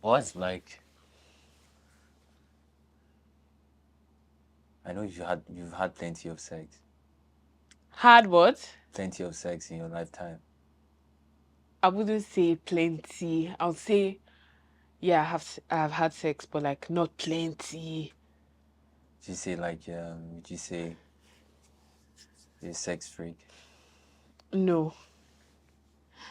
What's like? I know you've had plenty of sex, Hard what? plenty of sex in your lifetime. I wouldn't say plenty. I would say yeah, I've had sex, but like not plenty. Would you say would you say you're a sex freak? No.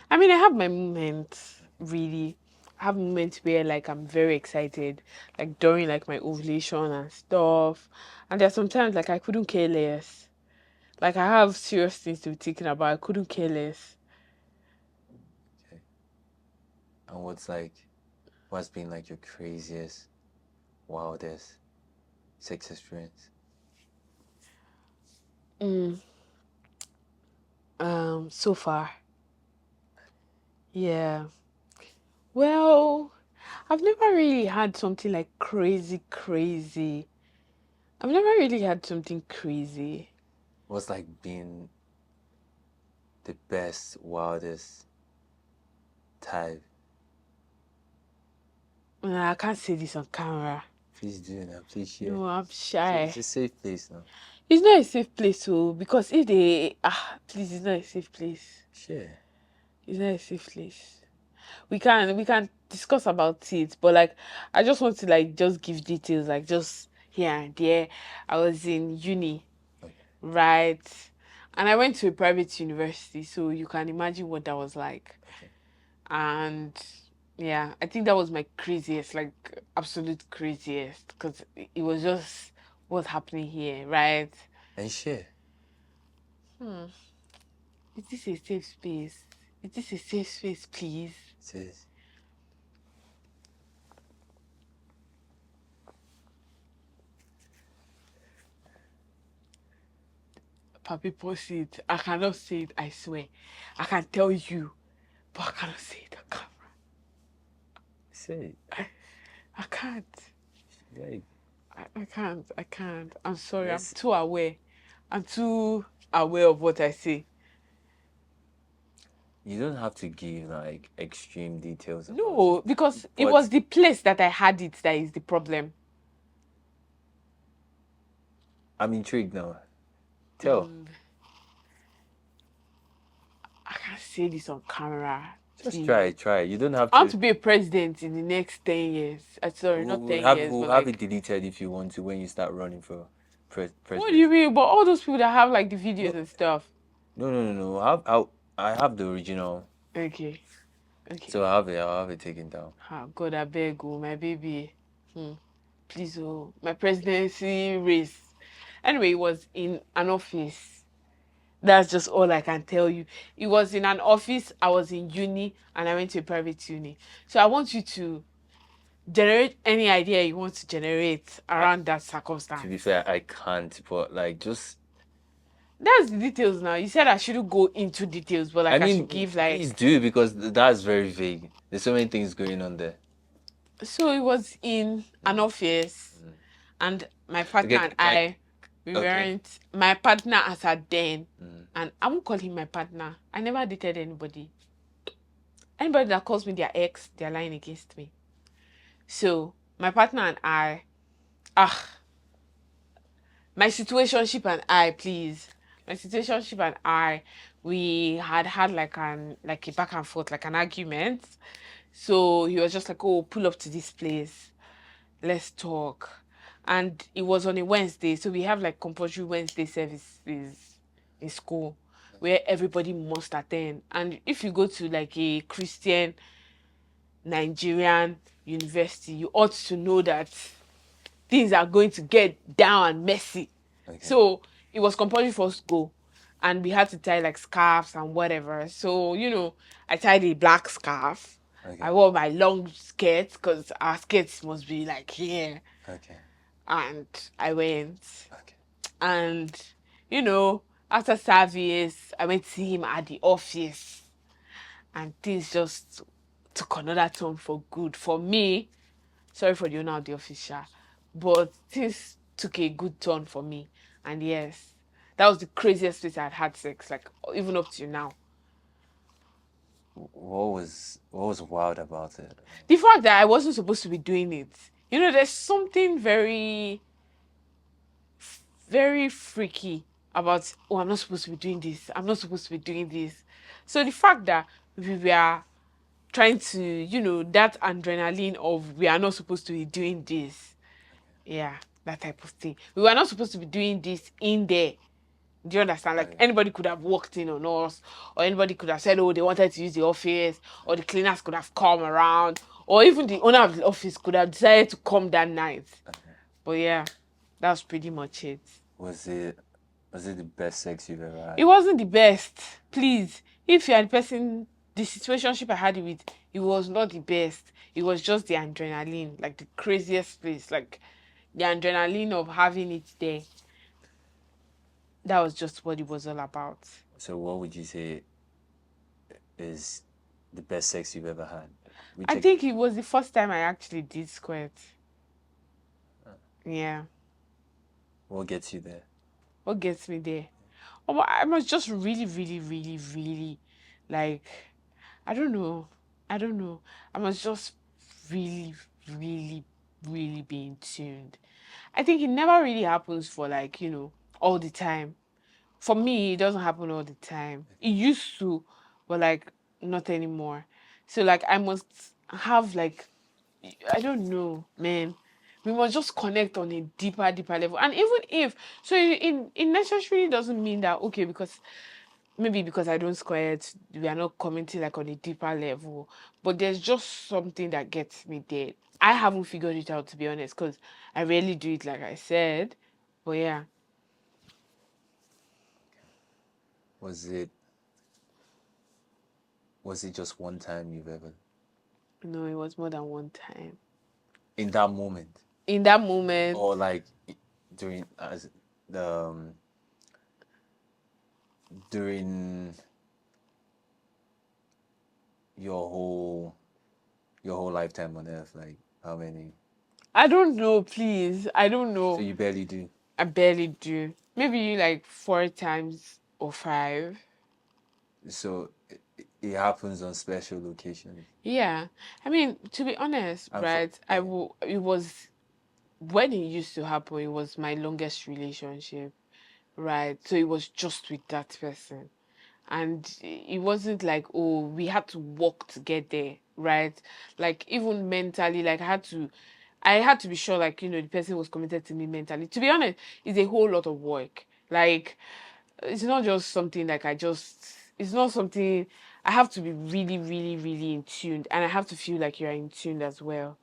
I mean, I have my moments, really. I have moments where like I'm very excited, like during like my ovulation and stuff. And there's sometimes like I couldn't care less. Like I have serious things to be thinking about. I couldn't care less. Okay. And what's been like your craziest, wildest sex experience? Mm, so far. Yeah. Well, I've never really had something like crazy, crazy. I've never really had something crazy. What's like been the best, wildest type? I can't say this on camera. Please do now. Please share. No, I'm It's shy. a safe place now. It's not a safe place, so because if they please, it's not a safe place. Share. It's not a safe place. We can discuss about it, but like I just want to like just give details, like just here and there. I was in uni, Okay. right? And I went to a private university, so you can imagine what that was like. Okay. And yeah, I think that was my craziest, like absolute craziest, because it was just what's happening here, right? And share. Hmm. Is this a safe space? Is this a safe space, please? Says Papi, post it. I cannot say it, I swear. I can tell you, but I cannot say it on camera. say I can't. like I can't. I can't. I'm sorry. I'm let's too aware. I'm too aware of what I say. you don't have to give like extreme details about it. No, because it But was the place that I had it that is the problem. I'm intrigued now. Tell. Mm, I can't say this on camera. Just Please. try. You don't have I want to. to be a president in the next 10 years. Sorry, not 10 years, We'll but have it like, deleted if you want to when you start running for what do you presidency. mean? But all those people that have like the videos No, and stuff. no. I have the original, Okay, okay. so I'll have it taken down. Ah, God, I beg, oh, my baby. Hmm. Please, oh, my presidency race. Anyway, it was in an office. That's just all I can tell you. It was in an office. I was in uni and I went to a private uni. So I want you to generate any idea you want to generate I, around that to be circumstance. fair, I can't. But like, just That's the details now. You said I shouldn't go into details, but I like I should mean, give like. please do because that's very vague. There's so many things going on there. So it was in an office, Mm. and my partner Okay, and I, we okay. weren't. My partner as at then, Mm. and I won't call him my partner. I never dated anybody. Anybody that calls me their ex, they're lying against me. So my partner and I, ah, my situationship and I, please, my situationship and I, we had like a back and forth, like an argument. So he was just like, "Oh, pull up to this place, let's talk." And it was on a Wednesday, so we have like compulsory Wednesday services in school where everybody must attend. And if you go to like a Christian Nigerian university, you ought to know that things are going to get down and messy. Okay. So it was compulsory for us to go. And we had to tie like scarves and whatever. So, I tied a black scarf. I Okay. wore my long skirt because our skirts must be like here. Okay. And I went. Okay. And, you know, after service, I went to see him at the office. And things just took another turn for good. For me, sorry for the owner of the office, sha, but things took a good turn for me. And yes, that was the craziest place I'd had sex, like even up to now. what was wild about it? The fact that I wasn't supposed to be doing it. You know, there's something very, very freaky about, oh, I'm not supposed to be doing this. I'm not supposed to be doing this. So the fact that we were trying to, that adrenaline of we are not supposed to be doing this. Yeah, that type of thing. We were not supposed to be doing this in there. Do you understand? Like Okay. anybody could have walked in on us, or anybody could have said, oh, they wanted to use the office, or the cleaners could have come around, or even the owner of the office could have decided to come that night. But yeah, that was pretty much it. Was it the best sex you've ever It had? wasn't the best. Please, if you are the person, the situationship I had it with, it was not the best. It was just the adrenaline, like the craziest place, like the adrenaline of having it there. That was just what it was all about. So what would you say is the best sex you've ever had? I Which think it was the first time I actually did squirt. Yeah. what gets you there? What gets me there? Oh, I was just really, really, really, really like, I don't know. I don't know. I was just really, really, really being tuned. I think it never really happens for like, all the time. For me, it doesn't happen all the time. It used to, but like not anymore. So like I must have like, I don't know, man. We must just connect on a deeper, deeper level. And even if, so it necessarily doesn't mean that, okay, because maybe because I don't square it, we are not commenting like on a deeper level. But there's just something that gets me there. I haven't figured it out, to be honest, because I rarely do it, like I said. But yeah, Was it just one time you've ever no, it was more than one time. in that moment, In that moment, or like during as the during your whole lifetime on Earth? Like how many? I don't know, please. I don't So know. you barely do. I barely do. Maybe like 4 times or five. So it happens on special occasions. Yeah. I mean, to be honest, And for right, it was when it used to happen, it was my longest relationship, right? So it was just with that person. And it wasn't like, oh, we had to work to get there, right? Like even mentally, like I had to be sure, like, the person was committed to me mentally. To be honest, it's a whole lot of work. Like, it's not just something like it's not something I have to be really, really, really in tune, and I have to feel like you're in tune as well.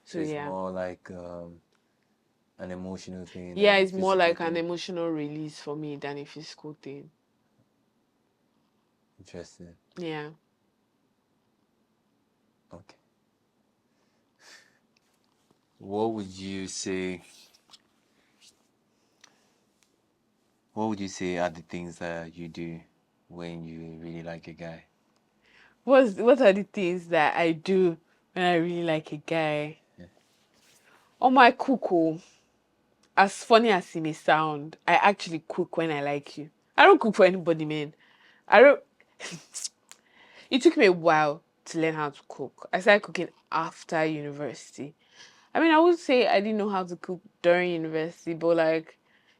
so So it's yeah. more like an emotional thing Yeah, than a it's more physical like an thing. emotional release for me than a physical thing. Interesting. Yeah. Okay. What would you say? What would you say are the things that you do when you really like a guy? What are the things that I do when I really like a guy? Oh my cuckoo. As funny as it may sound, I actually cook when I like you. I don't cook for anybody, man. I don't It took me a while to learn how to cook. I started cooking after university. I mean, I would say I didn't know how to cook during university, but like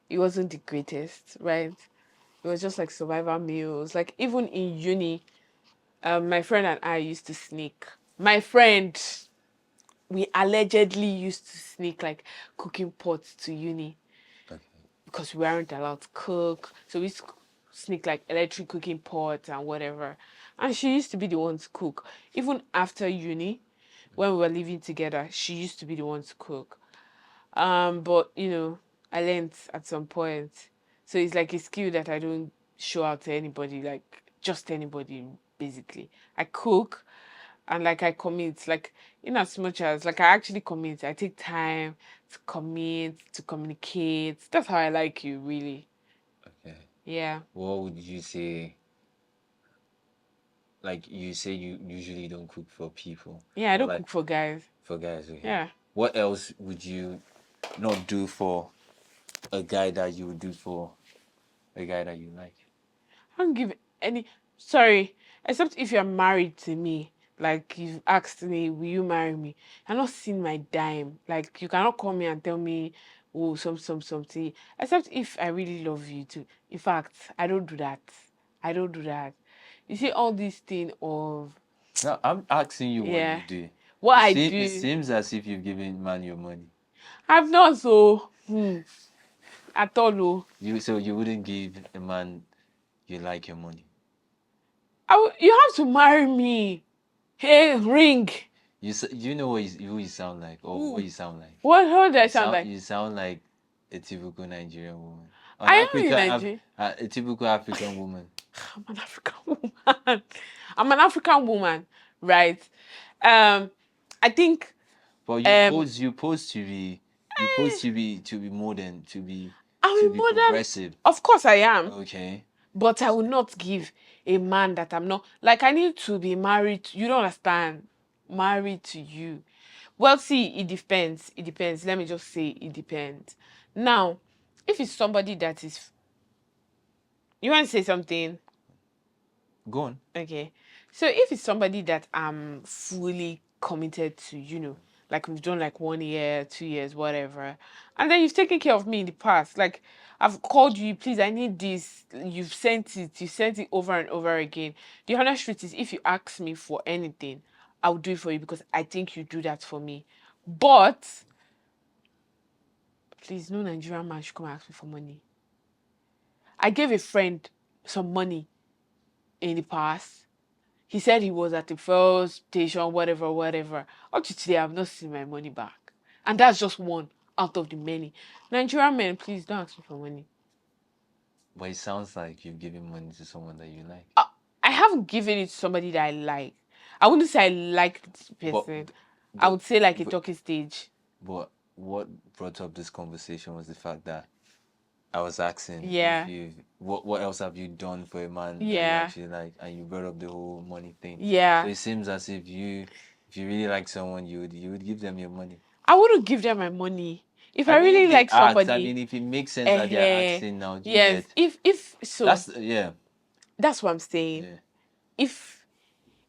it wasn't the greatest, right? It was just like survival meals. Like even in uni, my friend and I used to sneak. My friend, we allegedly used to sneak like cooking pots to uni Okay. because we weren't allowed to cook. So we used to sneak like electric cooking pots and whatever. And she used to be the one to cook. Even after uni, when we were living together, she used to be the one to cook. But I learned at some point. So it's like a skill that I don't show out to anybody, like just anybody basically. I cook and like I commit, like in as much as like I actually commit, I take time to commit, to communicate. That's how I like you, really. Okay. Yeah. What would you say? Like you say, you usually don't cook for people, Yeah, I but don't like cook for guys. for guys, okay. Yeah. What else would you not do for a guy that you would do for a guy that you like? I don't give any sorry. Except if you're married to me, like you've asked me, will you marry me? You're not seeing my dime. Like you cannot call me and tell me, oh, something. Except if I really love you too. In fact, I don't do that. I don't do that. You see all this thing of No, I'm asking you what yeah. you do. What I It do, seems as if you've given man your money. I've not so at all. Oh. You wouldn't give a man you like your money. You have to marry me. Hey, ring. You know who you sound like or what Ooh. you sound like. What how do I sound like? You sound like a typical Nigerian woman. An I am in African Nigeria. a typical African woman. I'm an African woman. I'm an African woman, right? I think But um you pose to be modern, I'm to a be modern. progressive. Of course I am, Okay. but I will not give a man that I'm not like I need to be married. You don't understand. Married to you. Well, see, it depends. It depends. Let me just say it depends. Now, if it's somebody that is you want to say something? Go on. Okay. So if it's somebody that I'm fully committed to, like we've done like 1 year, 2 years, whatever, and then you've taken care of me in the past, like I've called you, please, I need this. You sent it over and over again. The honest truth is, if you ask me for anything, I'll do it for you because I think you do that for me. But please, no Nigerian man should come and ask me for money. I gave a friend some money in the past. He said he was at the first station, whatever, whatever. Up to today, I've not seen my money back. And that's just one out of the many. Nigerian men, please don't ask me for money. But it sounds like you've given money to someone that you like. Uh, I haven't given it to somebody that I like. I wouldn't say I like this But person. I but would say like a but, talking stage. but what brought up this conversation was the fact that I was asking if Yeah. you what else have you done for a man that you Yeah. actually like, and you brought up the whole money thing. So Yeah. it seems as if you really like someone, you would give them your money. I wouldn't give them my money. If I I mean, really if they like ask, I somebody, mean, if it makes sense that they're asking now, do you yes. get? If so, That's yeah, that's what I'm saying. yeah.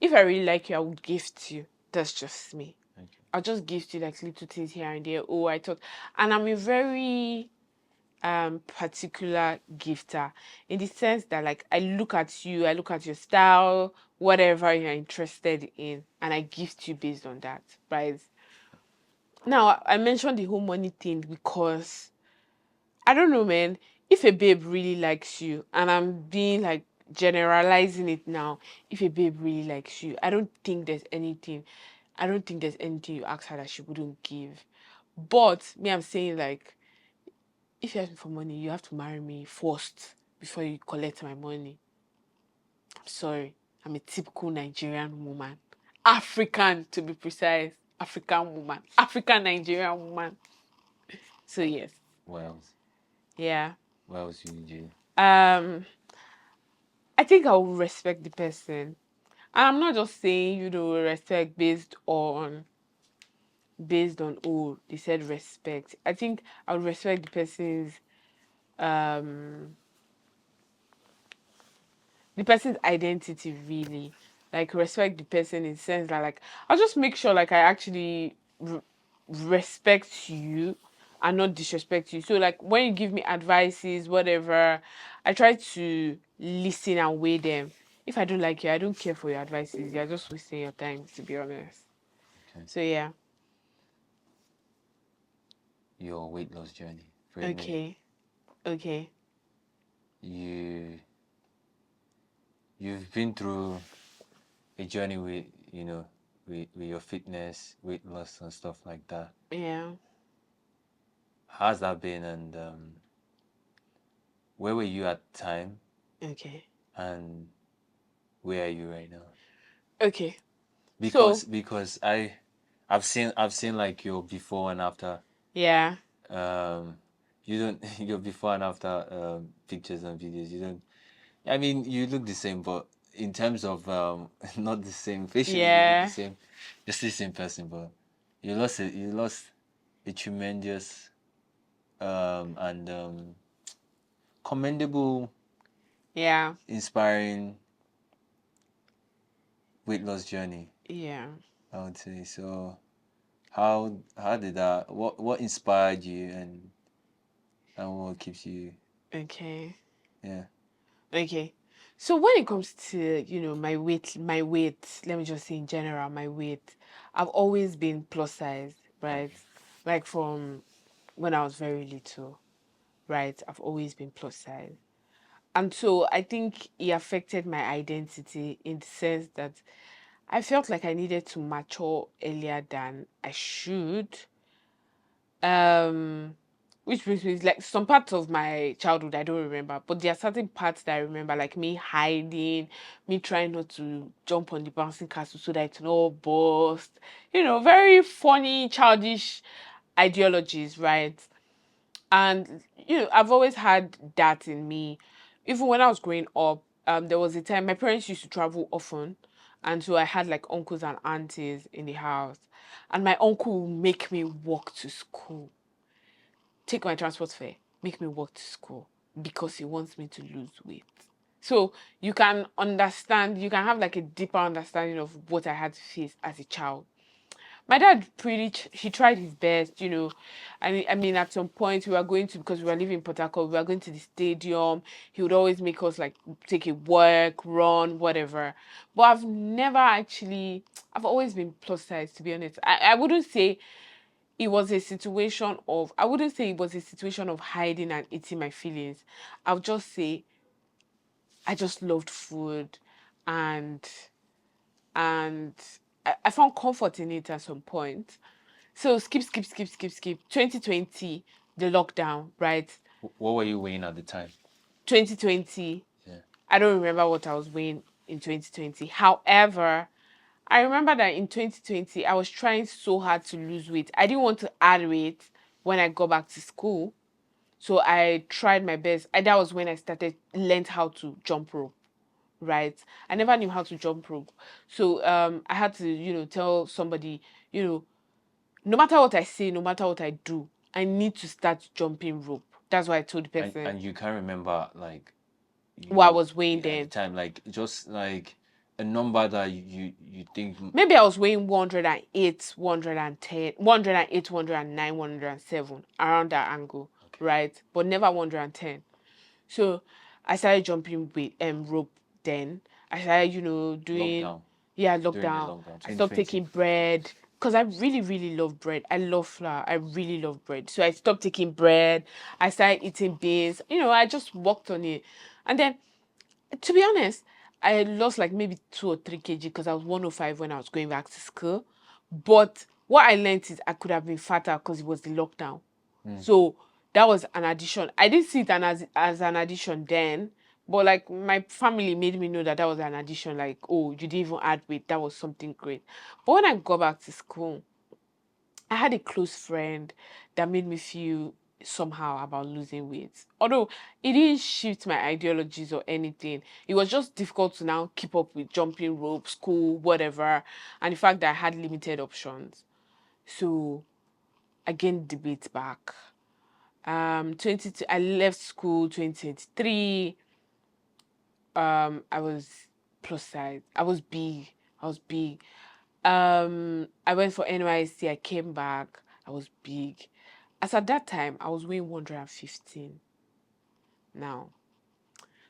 If I really like you, I would gift you. That's just me. Okay. I'll just gift you like little things here and there. Oh, I thought, and I'm a very particular gifter in the sense that like I look at you, I look at your style, whatever you're interested in, and I gift you based on that. Right now, I mentioned the whole money thing because I don't know, man. If a babe really likes you, and I'm being like generalizing it now, if a babe really likes you, I don't think there's anything you ask her that she wouldn't give. But me, I'm saying like, if you ask me for money, you have to marry me first before you collect my money. I'm sorry. I'm a typical Nigerian woman. African to be precise. African woman. African Nigerian woman. So yes. What else? Yeah. What else you do? Um I think I will respect the person. And I'm not just saying, respect based on oh, they said respect. I think I would respect um the person's identity really. Like respect the person in the sense that like I'll just make sure like I actually respect you and not disrespect you. So like when you give me advices, whatever, I try to listen and weigh them. If I don't like you, I don't care for your advices. You're just wasting your time, to be honest. Okay. So yeah. Your weight loss journey for a minute. Okay. Okay. You you've been through a journey with with your fitness, weight loss, and stuff like that. Yeah. How's that been, and where were you at the time, Okay. and where are you right now? Okay. So Because I've seen like your before and after. yeah. Um, you don't your before and after pictures and videos. You don't. I mean, you look the same, but in terms of not the same facially, you look the Yeah. same, just the same person. But you lost a tremendous and commendable, Yeah. inspiring weight loss journey, Yeah. I would say. So how did that, what inspired you, and what keeps you, Okay. yeah. Okay. So when it comes to, my weight, let me just say in general, my weight, I've always been plus size, right? Okay. Like from when I was very little, right? I've always been plus size. And so I think it affected my identity in the sense that I felt like I needed to mature earlier than I should. Um, which brings me like some parts of my childhood I don't remember, but there are certain parts that I remember, like me hiding, me trying not to jump on the bouncing castle so that it will not burst. Very funny, childish ideologies, right? And I've always had that in me. Even when I was growing up, there was a time my parents used to travel often, and so I had like uncles and aunties in the house, and my uncle would make me walk to school, take my transport fare, make me walk to school because he wants me to lose weight. So you can have like a deeper understanding of what I had to face as a child. My dad he tried his best, and I mean, at some point we were going to, because we were living in Port Harcourt, we were going to the stadium. He would always make us like take a walk, run, whatever. But I've always been plus size, to be honest. I wouldn't say I wouldn't say it was a situation of hiding and eating my feelings. I would just say I just loved food, and and I found comfort in it at some point. So skip. 2020, the lockdown, right? What were you weighing at the time? 2020, Yeah. I don't remember what I was weighing in 2020. However, I remember that in 2020, I was trying so hard to lose weight. I didn't want to add weight when I got back to school. So I tried my best. That was when I learned how to jump rope, right? I never knew how to jump rope. So I had to, tell somebody, you know, no matter what I say, no matter what I do, I need to start jumping rope. That's why I told the person And you can't remember like what I you was weighing at the then. time, like just like a number that you think. Maybe I was weighing 108, 110, 108, 109, 107, around that angle, Okay. right? But never 110. So I started jumping with rope then. I started, doing, Lockdown, yeah, during the lockdown. lockdown I stopped 2020. taking bread because I really, really love bread. I love flour. I really love bread. So I stopped taking bread. I started eating beans. I just worked on it. And then, to be honest, I lost like maybe 2 or 3 kg because I was 105 when I was going back to school. But what I learned is I could have been fatter because it was the lockdown. Mm. So that was an addition. I didn't see it as an addition then, but like my family made me know that that was an addition. Like, oh, you didn't even add weight. That was something great. But when I got back to school, I had a close friend that made me feel somehow about losing weight. Although it didn't shift my ideologies or anything, it was just difficult to now keep up with jumping rope, school, whatever, and the fact that I had limited options. So I gained the weight back. 22, I left school 2023. I was plus size. I was big. I went for NYC. I came back. I was big. As at that time, I was weighing 115. Now,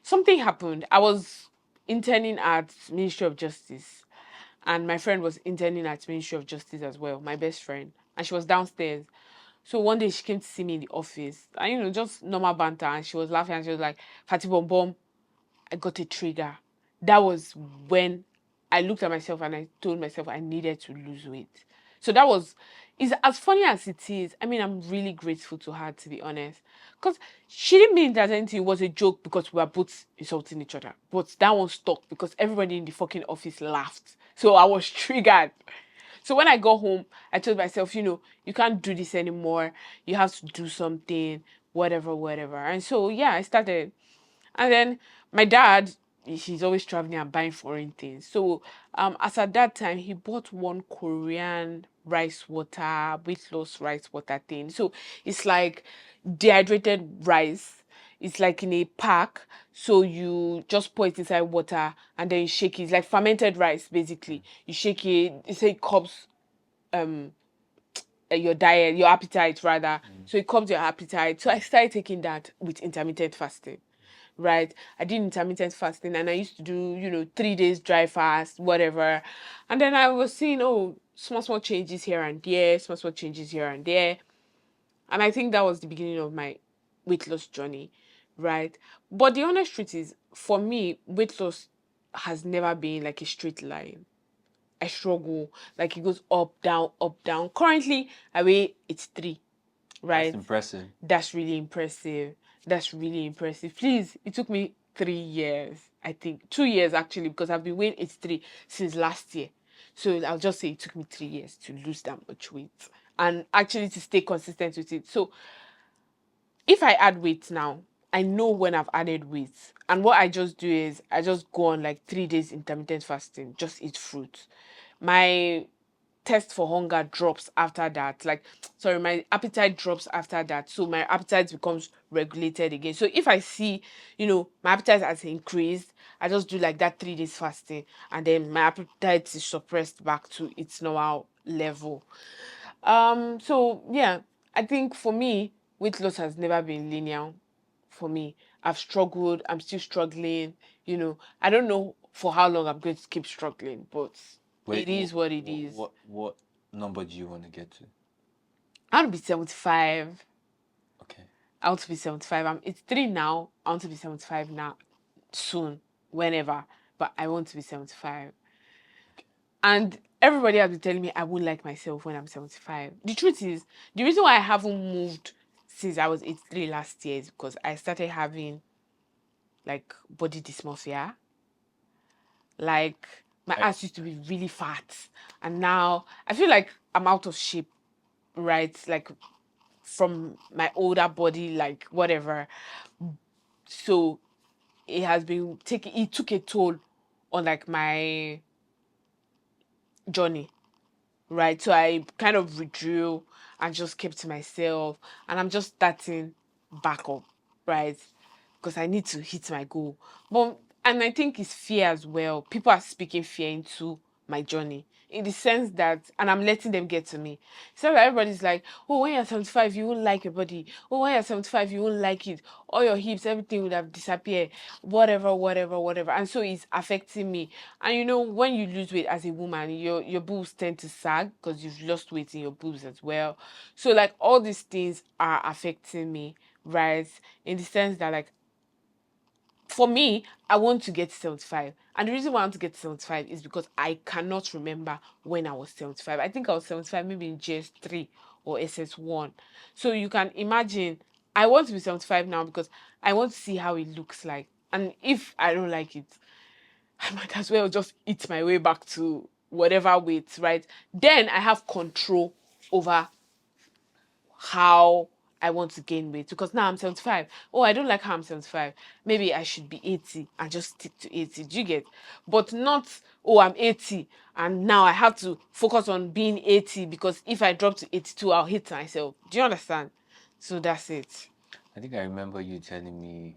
something happened. I was interning at Ministry of Justice, and my friend was interning at Ministry of Justice as well, my best friend, and she was downstairs. So one day she came to see me in the office, and just normal banter, and she was laughing, and she was like, "Fatty Bom Bom, I got a trigger." That was when I looked at myself and I told myself I needed to lose weight. So that was, is as funny as it is. I mean, I'm really grateful to her, to be honest, because she didn't mean that anything. It was a joke because we were both insulting each other. But that one stuck because everybody in the fucking office laughed. So I was triggered. So when I got home, I told myself, you can't do this anymore. You have to do something, whatever, whatever. And so, yeah, I started. And then my dad, he's always traveling and buying foreign things. So as at that time, he bought one Korean rice water, weight loss rice water thing. So it's like dehydrated rice. It's like in a pack, so you just pour it inside water and then you shake it. It's like fermented rice, basically. You shake it. It say it curbs um your diet, your appetite rather. So it curbs your appetite. So I started taking that with intermittent fasting. Right, I did intermittent fasting, and I used to do 3 days dry fast, whatever. And then I was seeing, oh, small changes here and there, small changes here and there. And I think that was the beginning of my weight loss journey, right? But the honest truth is, for me, weight loss has never been like a straight line. I struggle. Like, it goes up, down, up, down. Currently, I weigh 83, That's right? impressive. That's really impressive. That's really impressive. Please, it took me 3 years, I think. 2 years, actually, because I've been weighing 83 since last year. So I'll just say it took me 3 years to lose that much weight and actually to stay consistent with it. So if I add weight now, I know when I've added weight. And what I just do is I just go on like 3 days intermittent fasting, just eat fruit. My test for hunger drops after that. Like, sorry, my appetite drops after that. So my appetite becomes regulated again. So if I see, my appetite has increased, I just do like that 3 days fasting, and then my appetite is suppressed back to its normal level. So yeah, I think for me, weight loss has never been linear for me. I've struggled, I'm still struggling, I don't know for how long I'm going to keep struggling, but Wait, it is what it is. what number do you want to get to? I want to be 75. Okay. I want to be 75. I'm It's 3 now. I want to be 75 now, soon, whenever. But I want to be 75. Okay. And everybody has been telling me I won't like myself when I'm 75. The truth is, the reason why I haven't moved since I was 83 last year is because I started having like body dysmorphia. Like, my I, ass used to be really fat. And now I feel like I'm out of shape, right? Like, from my older body, like whatever. So it took a toll on like my journey, right? So I kind of withdrew and just kept to myself, and I'm just starting back up, right? Because I need to hit my goal. And I think it's fear as well. People are speaking fear into my journey, in the sense that, and I'm letting them get to me. So that everybody's like, oh, when you're 75, you won't like your body. Oh, when you're 75, you won't like it. All your hips, everything would have disappeared. Whatever, whatever, whatever. And so it's affecting me. And when you lose weight as a woman, your boobs tend to sag because you've lost weight in your boobs as well. So like all these things are affecting me, right? In the sense that, like, for me, I want to get 75. And the reason why I want to get 75 is because I cannot remember when I was 75. I think I was 75 maybe in GS3 or SS1. So you can imagine, I want to be 75 now because I want to see how it looks like. And if I don't like it, I might as well just eat my way back to whatever weight, right? Then I have control over how I want to gain weight, because now I'm 75. Oh, I don't like how I'm 75. Maybe I should be 80 and just stick to 80. Do you get? But not, oh, I'm 80 and now I have to focus on being 80, because if I drop to 82, I'll hit myself. Do you understand? So that's it. I think I remember you telling me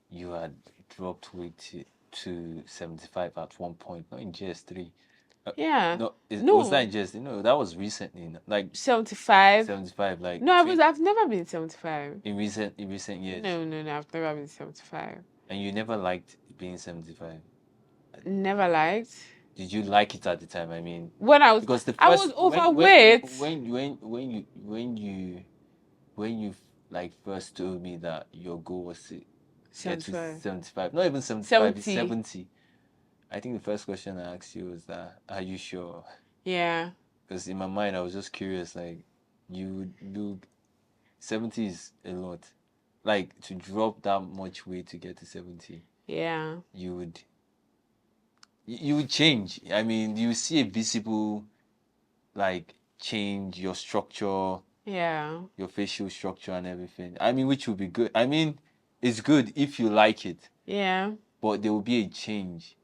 you had dropped weight to 75 at one point, not in GS3. Yeah. No, was that No, in GS3? No, that was recently, like 75. 75, like No, I've never been 75. in recent years. No, I've never been 75. And you never liked being 75. Never liked. Did you like it at the time? I mean, When because the I was first overweight. when you like first told me that your goal was to get to 75. 75, not even 75, it's 70. 70. I think the first question I asked you was that, are you sure? Yeah. Because in my mind, I was just curious, like, you would look, 70 is a lot. Like, to drop that much weight to get to 70, Yeah. you would you would change. I mean, you see a visible, like, change your structure, Yeah. your facial structure and everything. I mean, which would be good. I mean, it's good if you like it, Yeah. but there will be a change.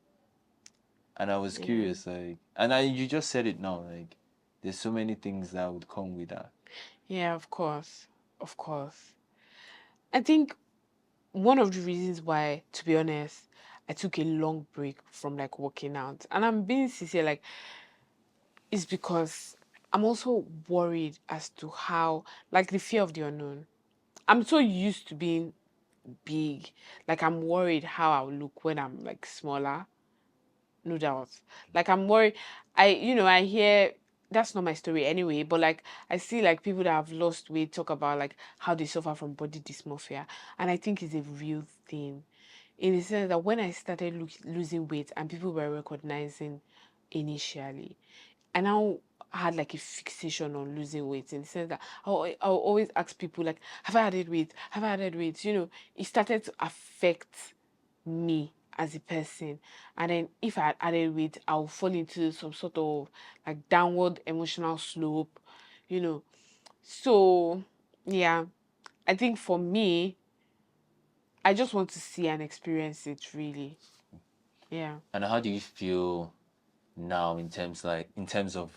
And I was Yeah. curious, like, you just said it now, like, there's so many things that would come with that. Yeah, of course. Of course. I think one of the reasons why, to be honest, I took a long break from like working out, and I'm being sincere, like, is because I'm also worried as to how, like, the fear of the unknown. I'm so used to being big, like, I'm worried how I'll look when I'm like smaller. No doubt. Like, I'm worried. I hear that's not my story anyway, but like I see like people that have lost weight talk about like how they suffer from body dysmorphia, and I think it's a real thing in the sense that when I started losing weight and people were recognizing initially, I now had like a fixation on losing weight in the sense that I'll always ask people like, have I added weight? Have I added weight? It started to affect me as a person. And then if I had added weight, I'll fall into some sort of like downward emotional slope, you know. So yeah, I think for me, I just want to see and experience it really. Yeah. And how do you feel now in terms of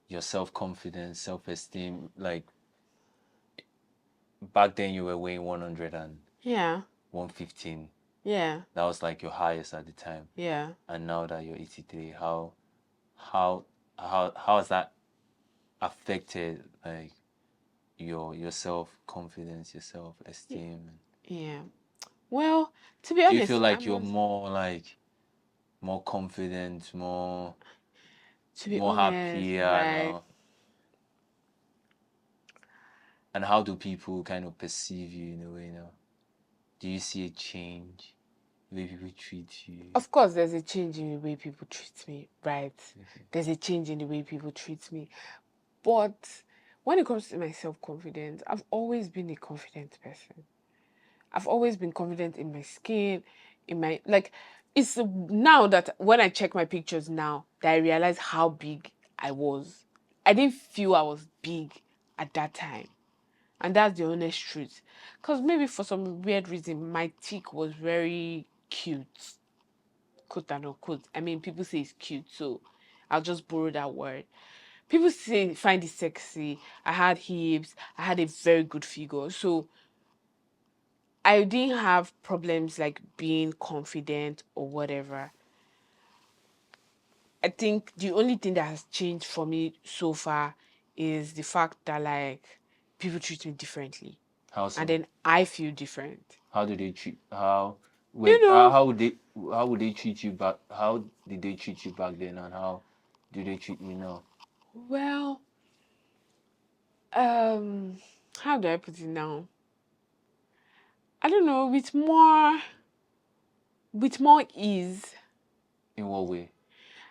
your self-confidence, self-esteem? Like back then you were weighing 100 and Yeah. 115. Yeah. That was like your highest at the time. Yeah. And now that you're 83, how how has that affected like your self-confidence, your self-esteem? Yeah. Well, to be Do you feel honest, like you're more confident, to be more honest, happier right? now? And how do people kind of perceive you in a way now? Do you see a change the way people treat you? Of course, there's a change in the way people treat me, right? There's a change in the way people treat me. But when it comes to my self confidence, I've always been a confident person. I've always been confident in my skin, in my like. It's now that when I check my pictures now that I realize how big I was. I didn't feel I was big at that time. And that's the honest truth. Because maybe for some weird reason, my cheek was very cute, quote and unquote. I mean, people say it's cute, so I'll just borrow that word. People say find it sexy. I had hips. I had a very good figure. So I didn't have problems like being confident or whatever. I think the only thing that has changed for me so far is the fact that like people treat me differently. How And so? then I feel different. How do they treat how You wait know, how would they treat you back, how did they treat you back then, and how do they treat you now? well, um, how do I put it now? I don't know, with more ease. In what way?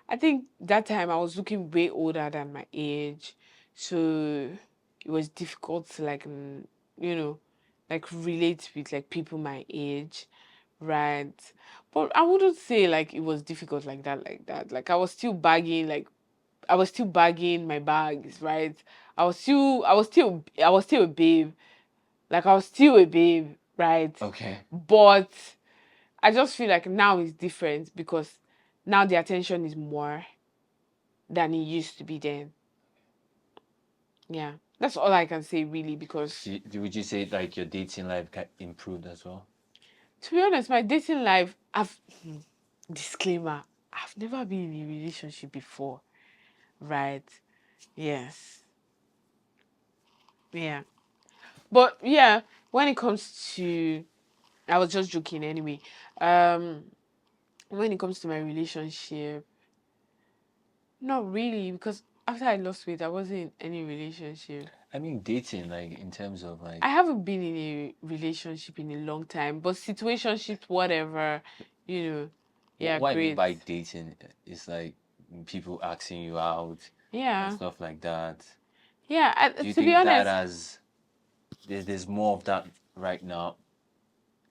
I think that time I was looking way older than my age, so it was difficult to like, you know, like relate with like people my age, right? But I wouldn't say like it was difficult like that, like that. Like I was still bagging my bags, right? I was still a babe. Like I was still a babe, right? Okay. But I just feel like now it's different because now the attention is more than it used to be then. Yeah. That's all I can say really because Would you say like your dating life got improved as well? to be honest, my dating life I've disclaimer, I've never been in a relationship before. Right. Yes. Yeah. But yeah, when it comes to I was just joking anyway. Um when it comes to my relationship, not really because after I lost weight, I wasn't in any relationship. I mean dating, like in terms of I like haven't been in a relationship in a long time, but situationships, whatever, you know, yeah, what I mean great. by dating is like people asking you out and Yeah, stuff like that. yeah. Do you To be think that honest, has there's more of that right now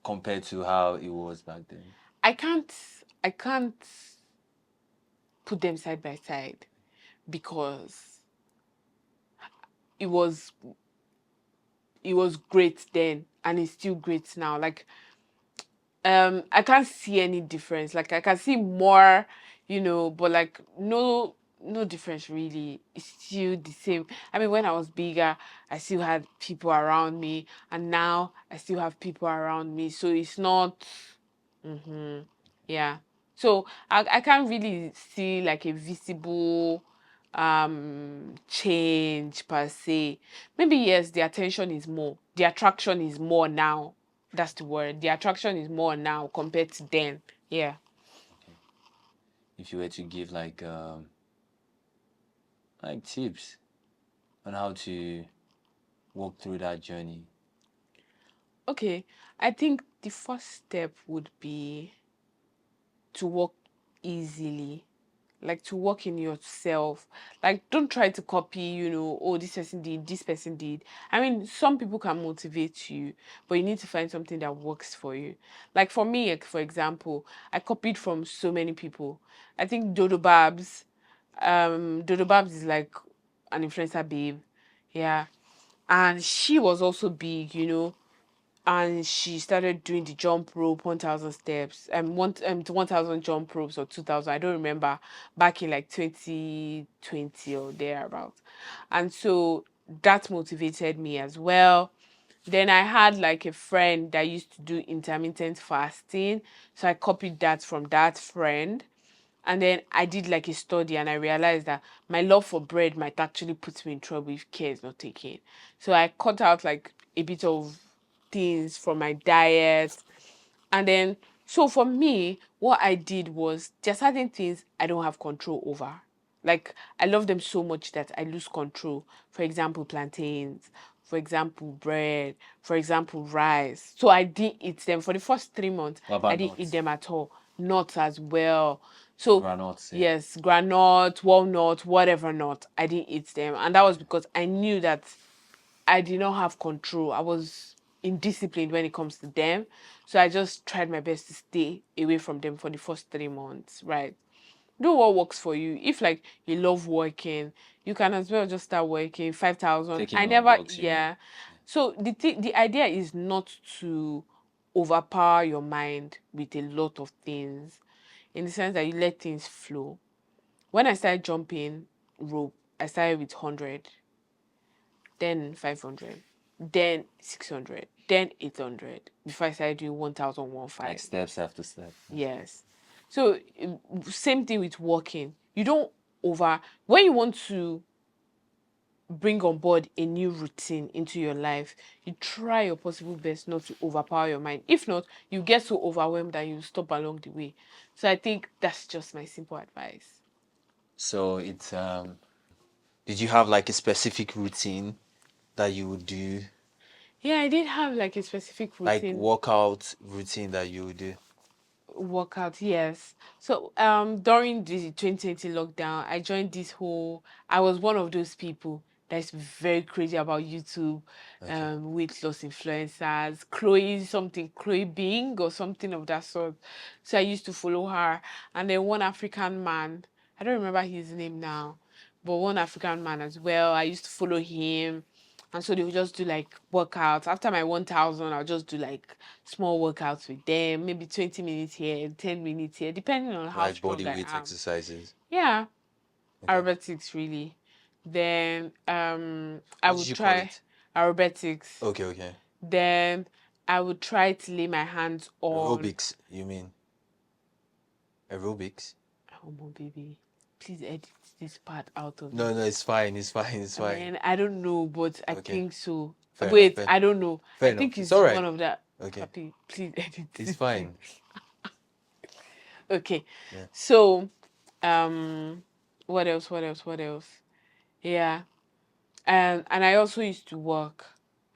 compared to how it was back then? I can't, I can't put them side by side because it was, it was great then and it's still great now. Like, I can't see any difference. Like, I can see more, but like, no, no difference really. It's still the same. I mean, when I was bigger, I still had people around me, and now I still have people around me. So it's not. Mm-hmm. Yeah. So I can't really see like a visible change per se. Maybe yes, the attention is more. The attraction is more now. That's the word. The attraction is more now compared to then. Yeah. Okay. If you were to give like tips on how to walk through that journey. Okay. I think the first step would be to walk easily, like to work in yourself. Like don't try to copy, oh, this person did. I mean, some people can motivate you, but you need to find something that works for you. Like for me, like, for example, I copied from so many people. I think Dodo Babs is like an influencer babe. Yeah. And she was also big, and she started doing the jump rope 1,000 steps to 1,000 jump ropes or 2,000, I don't remember, back in like 2020 or thereabout. And so that motivated me as well. Then I had like a friend that used to do intermittent fasting, so I copied that from that friend. And then I did like a study and I realized that my love for bread might actually put me in trouble if care is not taken. So I cut out like a bit of things from my diet. And then, so for me, what I did was there are certain things I don't have control over. Like, I love them so much that I lose control. For example, plantains. For example, bread. For example, rice. So I didn't eat them. For the first 3 months, What I about didn't eat nuts? them at all. Nuts as well. So, Granuts, yeah. yes, granite, walnut, whatever nut, I didn't eat them. And that was because I knew that I did not have control. I was indisciplined when it comes to them. So I just tried my best to stay away from them for the first 3 months, right? Do what works for you. If like you love working, you can as well just start working. 5,000. Taking I on never, walks, you mean? yeah. So the idea is not to overpower your mind with a lot of things, in the sense that you let things flow. When I started jumping rope, I started with 100, then 500, then 600, then 800 before I started doing 1,015. Like steps after step. Yes. So same thing with walking. You don't when you want to bring on board a new routine into your life, you try your possible best not to overpower your mind. If not, you get so overwhelmed that you stop along the way. So I think that's just my simple advice. So it's did you have like a specific routine that you would do? Yeah, I did have like a specific Like routine. workout routine that you would do? Workout, yes. So during the 2020 lockdown, I was one of those people that's very crazy about YouTube, Okay. weight loss influencers, Chloe Bing or something of that sort. So I used to follow her. And then one African man, I don't remember his name now, but one African man as well. I used to follow him. And so they would just do like workouts. After my 1,000, I'll just do like small workouts with them, maybe 20 minutes here, 10 minutes here, depending on how Like strong body I weight am. exercises. Yeah, Okay. aerobatics really. Then I What did would you call try it? aerobatics. Okay, okay. Then I would try to lay my hands on. Aerobics, you mean? Aerobics? Oh, my baby, please edit this part out of No, it. no, it's fine, it's fine, it's I fine. mean, I don't know, but I Okay. think so. Fair enough, Wait, fair, I don't know. fair I enough. think It's it's all one right. of that. Okay. Papi, please edit It's this. fine. Okay. Yeah. So, what else? What else? What else? Yeah. And I also used to work.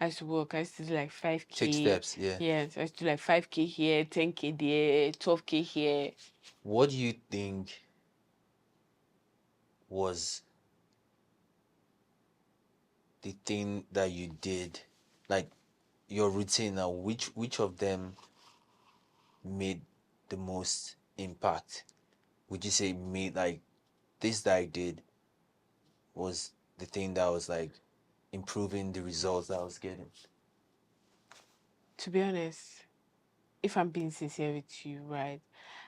I used to work. I used to do like Take 5K. steps, yeah. Yes, I used to do like 5K here, 10K there, 12K here. What do you think was the thing that you did, like your routine now, which of them made the most impact? Would you say made like this that I did was the thing that was like improving the results that I was getting? To be honest, if I'm being sincere with you, right,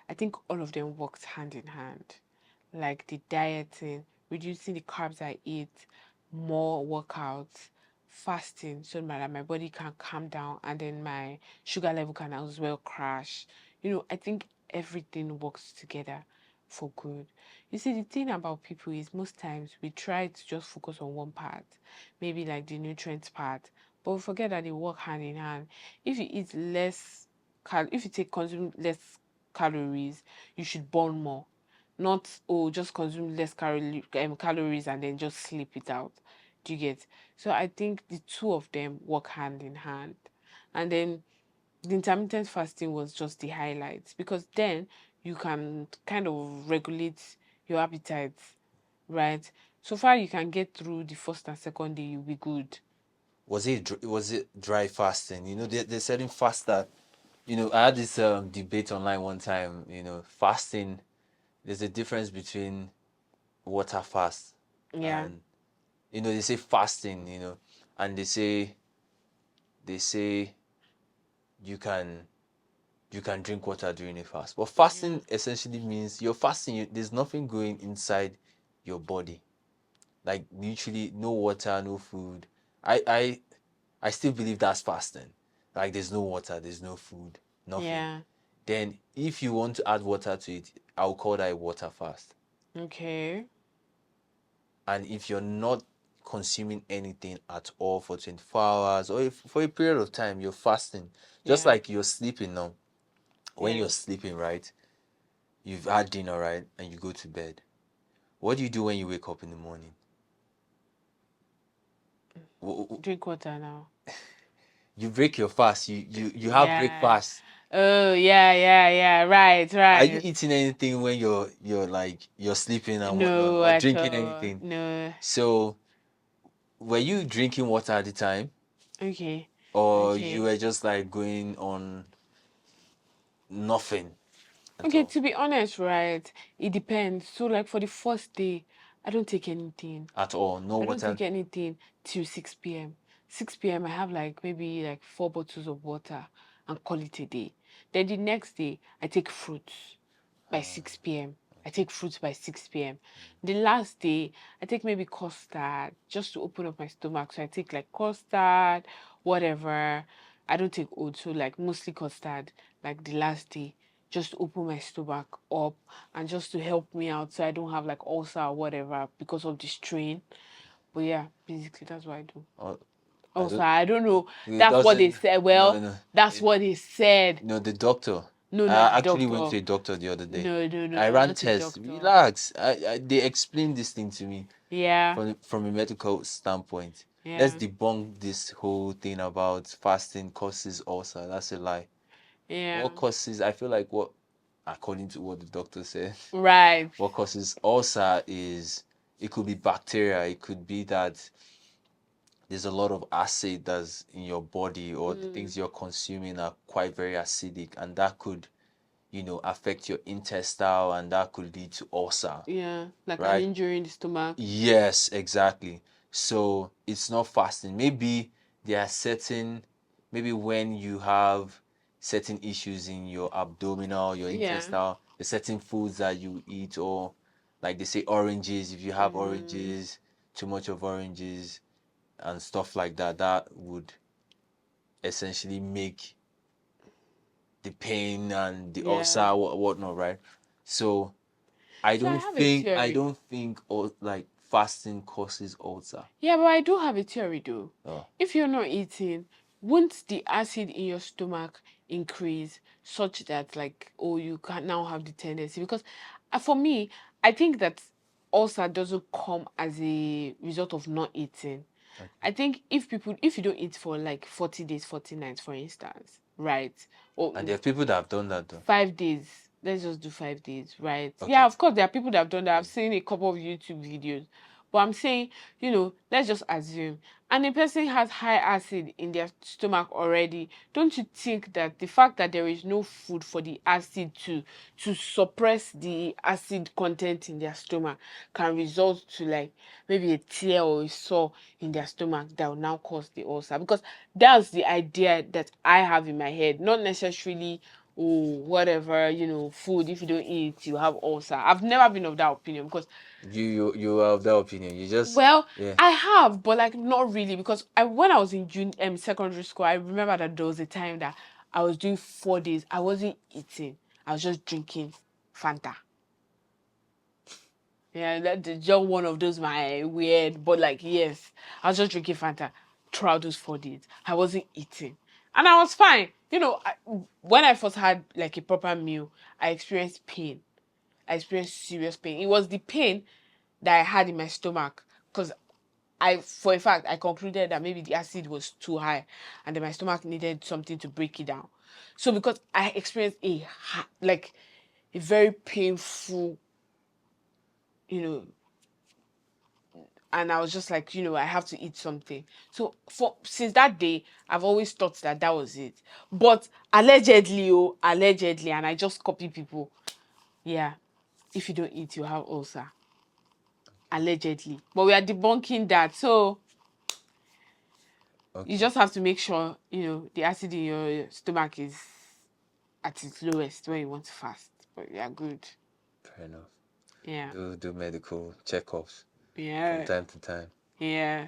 I think all of them worked hand in hand. Like the dieting reducing the carbs I eat, more workouts, fasting, so my body can calm down and then my sugar level can as well crash. I think everything works together for good. You see, the thing about people is most times we try to just focus on one part, maybe like the nutrients part, but we forget that they work hand in hand. If you eat less, if you take consume less calories, you should burn more. Not, oh, just consume less calories and then just sleep it out. Do you get? So I think the two of them work hand in hand. And then the intermittent fasting was just the highlights, because then you can kind of regulate your appetite, right? So far you can get through the first and second day, you'll be good. Was it dry fasting? They're setting fast that, I had this debate online one time. Fasting. There's a difference between water fast Yeah, and, they say fasting. And they say you can drink water during a fast. But yeah, fasting essentially means you're fasting. There's nothing going inside your body. Like literally, no water, no food. I still believe that's fasting. Like there's no water, there's no food, nothing. yeah. Then if you want to add water to it, I'll call that a water fast. Okay. And if you're not consuming anything at all for 24 hours, or if for a period of time you're fasting, just Yeah, like you're sleeping now. When yeah. you're sleeping, right? You've had dinner, right? And you go to bed. What do you do when you wake up in the morning? Drink water now. You break your fast. You have Yeah. breakfast. Oh, yeah, yeah, yeah. Right, Are you right. eating anything when you're like you're sleeping and whatnot, No, or at drinking all. anything? No. So were you drinking water at the time, Okay. or you Okay. were just like going on nothing at Okay, all? to be honest, right, it depends. So, like for the first day, I don't take anything. At all, no I don't water. take anything till 6 p.m. 6 p.m. I have like maybe like 4 bottles of water and call it a day. Then the next day, I take fruits by 6 p.m. I Okay. take fruits by 6 p.m. The last day, I take maybe custard just to open up my stomach. So I take like custard, whatever. I don't take oats, so like mostly custard, like the last day, just to open my stomach up and just to help me out so I don't have like ulcer or whatever because of the strain. But yeah, basically that's what I do. Oh, I Also, don't. I don't know. It That's what they doesn't. said. No, Well, no. that's It, what they said. no, the doctor. No, not the I actually went doctor. to a doctor the other day. No, no, no, I no, ran not a tests. doctor. Relax. They explained this thing to me Yeah, from a medical standpoint. Let's yeah, debunk this whole thing about fasting causes ulcer. That's a lie. yeah. What causes? I feel like what, according to what the doctor said, Right. what causes ulcer is, it could be bacteria. It could be that there's a lot of acid that's in your body, or the Mm, things you're consuming are quite very acidic, and that could, affect your intestine, and that could lead to ulcer, yeah, like an right? injury in the stomach. Yes, exactly. So it's not fasting. Maybe there are certain, maybe when you have certain issues in your abdominal, your Yeah. intestine, the certain foods that you eat, or like they say oranges, if you have Mm, oranges, too much of oranges and stuff like that, that would essentially make the pain and the yeah. ulcer, whatnot, right? So I So I don't have a think I theory. don't think like fasting causes ulcer. Yeah, but I do have a theory though. Oh, If you're not eating, won't the acid in your stomach increase such that like, oh, you can now have the tendency? Because for me, I think that ulcer doesn't come as a result of not eating. okay. I think if you don't eat for like 40 days, 40 nights, for instance, right? Or And there are people that have done that though. 5 days. Let's just do 5 days, right? Yeah, Okay. of course, there are people that have done that. Yeah. I've seen a couple of YouTube videos. But I'm saying, let's just assume. And a person has high acid in their stomach already. Don't you think that the fact that there is no food for the acid to suppress the acid content in their stomach can result to like maybe a tear or a sore in their stomach that will now cause the ulcer? Because that's the idea that I have in my head, not necessarily oh, whatever, food, if you don't eat, you have ulcer. I've never been of that opinion because, You are of that opinion. You just well, yeah. I have, but like not really because when I was in secondary school, I remember that there was a time that I was doing 4 days. I wasn't eating. I was just drinking Fanta. Yeah, that's just one of those my weird, but like yes, I was just drinking Fanta throughout those 4 days. I wasn't eating, and I was fine. When I first had like a proper meal, I experienced pain. I experienced serious pain. It was the pain that I had in my stomach because for a fact, I concluded that maybe the acid was too high, and then my stomach needed something to break it down. So because I experienced like a very painful, you know and I was just like, I have to eat something. So since that day, I've always thought that that was it. But allegedly, and I just copy people. Yeah, if you don't eat, you have ulcer. Allegedly, but we are debunking that. So you Okay. just have to make sure the acid in your stomach is at its lowest when you want to fast. But yeah, good. Fair enough. Yeah, Do medical checkups from yeah, time to time. yeah,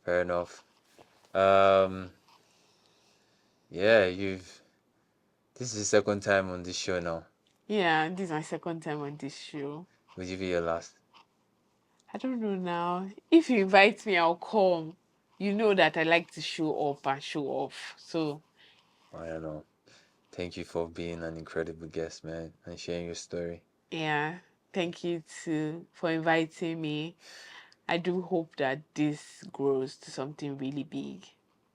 Fair enough. Um. Yeah. This is the second time on this show now. yeah. This is my second time on this show. Would you be your last? I don't know now. If you invite me, I'll come. You know that I like to show up and show off. So, I don't know. Thank you for being an incredible guest, man, and sharing your story. yeah. Thank you for inviting me. I do hope that this grows to something really big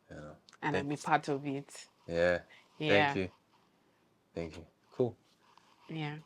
You know. and Thank. I'm a part of it. Yeah. Thank Yeah. you. Thank you. Cool. Yeah.